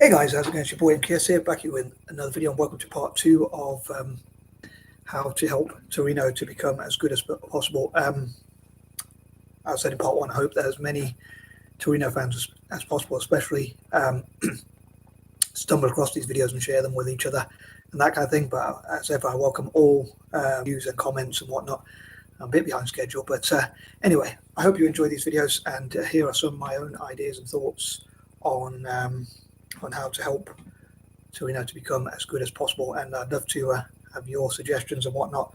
Hey guys, how's it going? It's your boy MKS here, back here with another video, and welcome to part 2 of how to help Torino to become as good as possible. As I said in part 1, I hope that as many Torino fans as possible, especially stumble across these videos and share them with each other and that kind of thing. But as ever, I welcome all views and comments and whatnot. I'm a bit behind schedule, but anyway, I hope you enjoy these videos, and here are some of my own ideas and thoughts on how to help Torino to become as good as possible. And I'd love to have your suggestions and whatnot.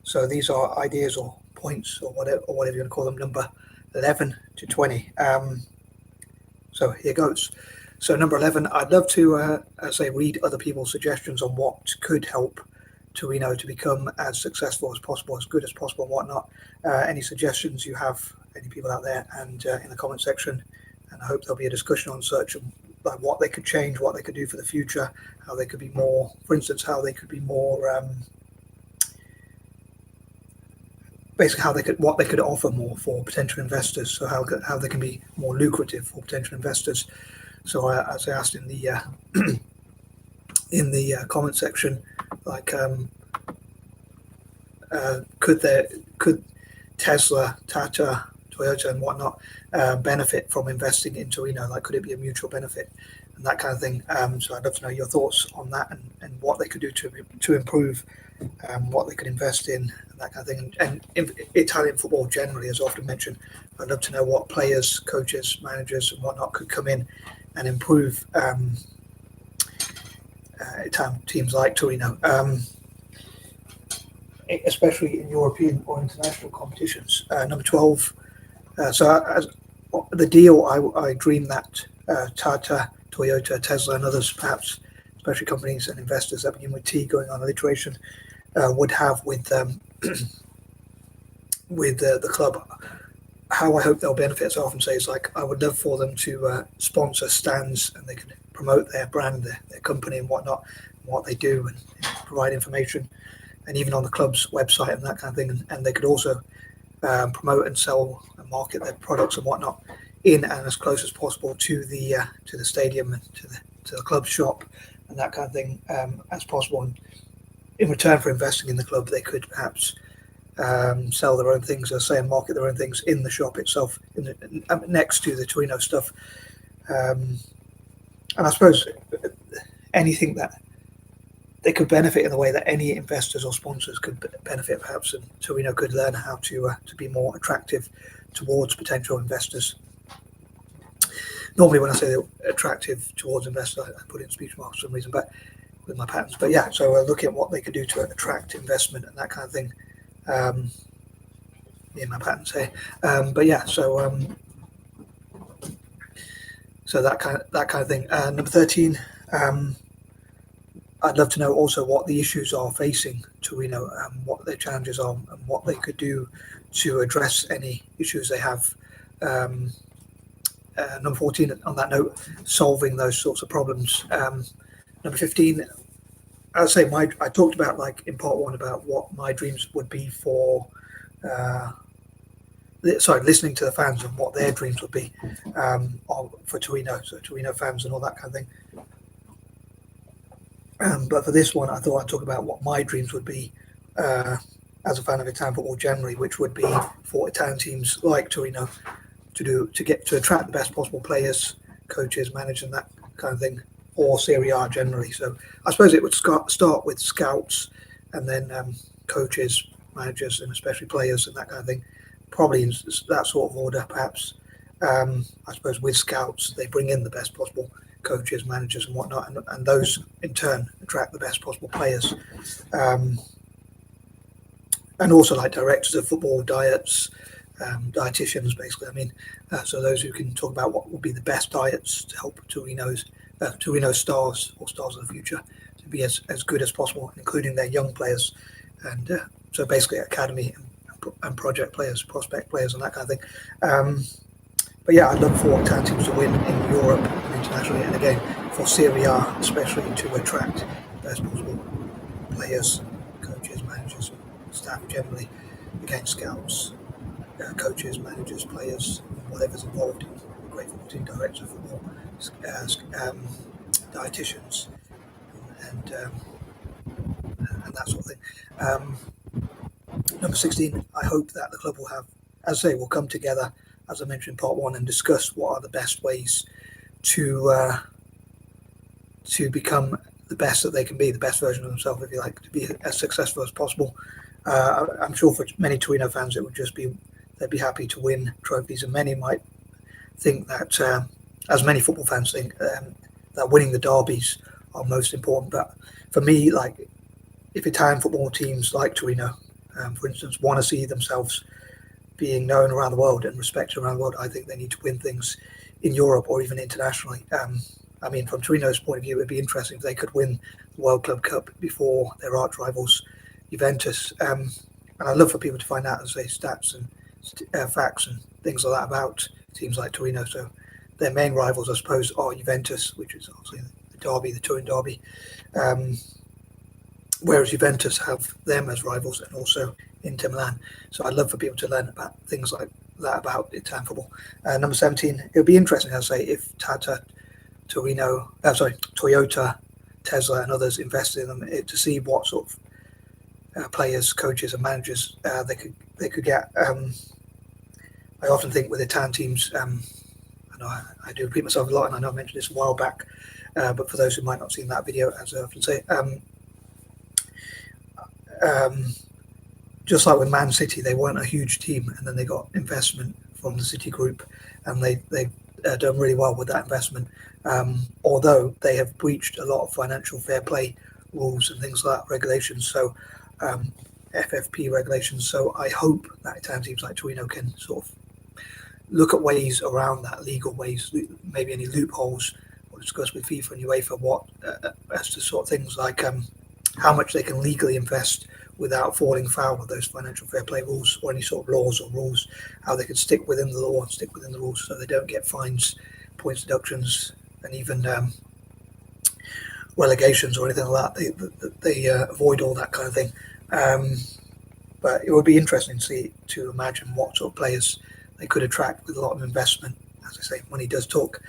So these are ideas or points or whatever you want to call them, number 11 to 20. So here goes. So number 11, I'd love to read other people's suggestions on what could help Torino to become as successful as possible, as good as possible and whatnot. Any suggestions you have, any people out there, and in the comment section. And I hope there'll be a discussion on such, like what they could change, what they could do for the future, how they could be more, for instance, how they could be more, basically what they could offer more for potential investors. So how they can be more lucrative for potential investors. So as I asked in the in the comment section, like could Tesla, Tata, Toyota and whatnot benefit from investing in Torino? Like, could it be a mutual benefit and that kind of thing? So I'd love to know your thoughts on that, and what they could do to improve, what they could invest in and that kind of thing. And in Italian football generally, as often mentioned, I'd love to know what players, coaches, managers and whatnot could come in and improve Italian teams like Torino, especially in European or international competitions. Number 12. So as the deal, I dream that Tata, Toyota, Tesla, and others, perhaps especially companies and investors that begin with T, going on alliteration, would have with the club. How I hope they'll benefit, as I often say, is like I would love for them to sponsor stands, and they can promote their brand, their company, and whatnot, what they do, and provide information, and even on the club's website and that kind of thing. And they could also promote and sell and market their products and whatnot in and as close as possible to the stadium and to the club shop and that kind of thing as possible. And in return for investing in the club, they could perhaps sell their own things, as I say, and market their own things in the shop itself, next to the Torino stuff. And I suppose anything that they could benefit in the way that any investors or sponsors could benefit, perhaps, and Torino could learn how to be more attractive towards potential investors. Normally, when I say attractive towards investors, I put in speech marks for some reason, but with my patterns. But yeah, so looking at what they could do to attract investment and that kind of thing. Yeah, my patterns here. But yeah, so that kind of thing. Number 13. I'd love to know also what the issues are facing Torino, what their challenges are, and what they could do to address any issues they have. Number 14, on that note, solving those sorts of problems. Number 15, I would say I talked about, like in part 1, about what my dreams would be for. Listening to the fans and what their dreams would be for Torino, so Torino fans and all that kind of thing. But for this one, I thought I'd talk about what my dreams would be as a fan of Italian football generally, which would be for Italian teams like Torino to attract the best possible players, coaches, managers, and that kind of thing, or Serie A generally. So I suppose it would start with scouts, and then coaches, managers, and especially players and that kind of thing. Probably in that sort of order, perhaps. I suppose with scouts, they bring in the best possible coaches, managers and whatnot, and those in turn attract the best possible players, and also like directors of football, dietitians basically. I mean, so those who can talk about what would be the best diets to help Torino stars or stars of the future to be as good as possible, including their young players, and so basically academy and project players, prospect players and that kind of thing. But yeah, I'd love for Italian teams to win in Europe and internationally, and again for Serie A especially, to attract the best possible players, coaches, managers, staff generally, again scouts, coaches, managers, players, whatever's involved great football team director, football dietitians, and that sort of thing. Number 16, I hope that the club will have, as I say, will come together, as I mentioned in part 1, and discuss what are the best ways to become the best that they can be, the best version of themselves, if you like, to be as successful as possible. I'm sure for many Torino fans, it would just be, they'd be happy to win trophies, and many might think that, as many football fans think, that winning the derbies are most important. But for me, like, if Italian football teams like Torino, for instance, want to see themselves being known around the world and respected around the world, I think they need to win things in Europe or even internationally. I mean, from Torino's point of view, it would be interesting if they could win the World Club Cup before their arch rivals, Juventus. And I'd love for people to find out, as I say, stats and facts and things like that about teams like Torino. So their main rivals, I suppose, are Juventus, which is obviously the derby, the Turin derby. Whereas Juventus have them as rivals, and also Inter Milan. So I'd love for people to learn about things like that about Italian football. Number 17, it would be interesting, as I say, if Toyota, Tesla, and others invested in them, to see what sort of players, coaches, and managers they could get. I often think with Italian teams, I know I do repeat myself a lot, and I know I mentioned this a while back, but for those who might not have seen that video, as I often say, just like with Man City, they weren't a huge team, and then they got investment from the City Group, and they've done really well with that investment. Although they have breached a lot of financial fair play rules and things like that, regulations, so FFP regulations. So I hope that Italian teams like Torino can sort of look at ways around that, legal ways, maybe any loopholes, or discuss with FIFA and UEFA as to sort of things like how much they can legally invest without falling foul of those financial fair play rules, or any sort of laws or rules, how they can stick within the law and stick within the rules so they don't get fines, points deductions, and even relegations or anything like that. They avoid all that kind of thing. But it would be interesting to imagine what sort of players they could attract with a lot of investment. As I say, money does talk.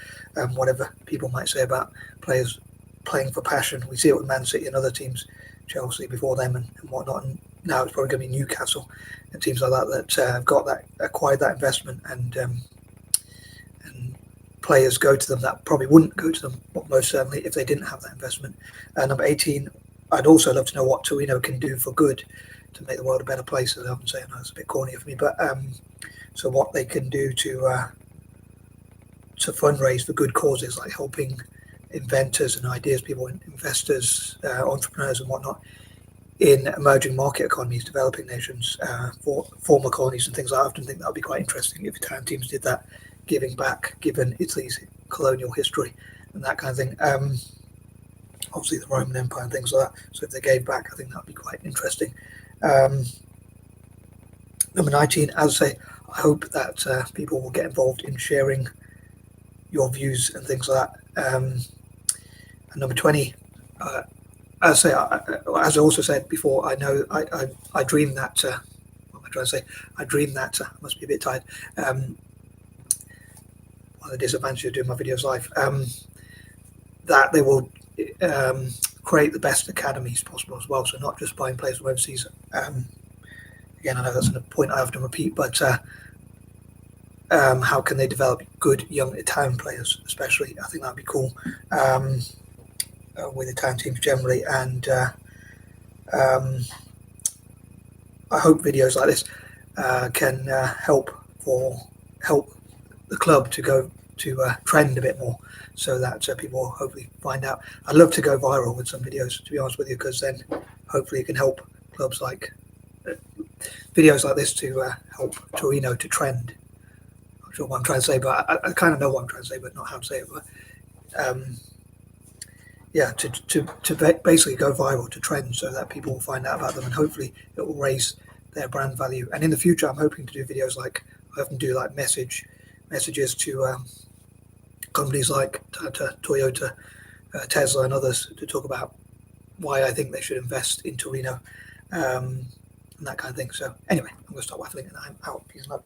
Whatever people might say about players playing for passion, we see it with Man City and other teams, Chelsea before them and whatnot, and now it's probably going to be Newcastle and teams like that have got that, acquired that investment, and players go to them that probably wouldn't go to them, most certainly, if they didn't have that investment. Number 18, I'd also love to know what Torino can do for good to make the world a better place, as I often say. I know it's a bit corny of me, but so what they can do to fundraise for good causes, like helping inventors and ideas people, investors, entrepreneurs and whatnot in emerging market economies, developing nations, former colonies and things. I often think that would be quite interesting if Italian teams did that, giving back, given Italy's colonial history and that kind of thing. Obviously the Roman Empire and things like that. So if they gave back, I think that would be quite interesting. Number 19, as I say, I hope that people will get involved in sharing your views and things like that. And number 20, as I say, as I also said before, I know I dream that. What am I trying to say? I dream that. I must be a bit tired. One of the disadvantages of doing my videos live, that they will create the best academies possible as well. So not just buying players from overseas. Again, I know that's a point I often repeat, but how can they develop good young Italian players, especially? I think that'd be cool with Italian teams generally. And I hope videos like this can help the club to go to trend a bit more, so that people will hopefully find out. I'd love to go viral with some videos, to be honest with you, because then hopefully it can help clubs like videos like this to help Torino to trend. I'm not sure what I'm trying to say, but I kind of know what I'm trying to say, but not how to say it. But yeah, to basically go viral, to trend, so that people will find out about them, and hopefully it will raise their brand value. And in the future, I'm hoping to do videos like I often do, like messages to companies like Toyota, Tesla, and others, to talk about why I think they should invest in Torino, and that kind of thing. So anyway, I'm going to stop waffling and I'm out. Peace and love.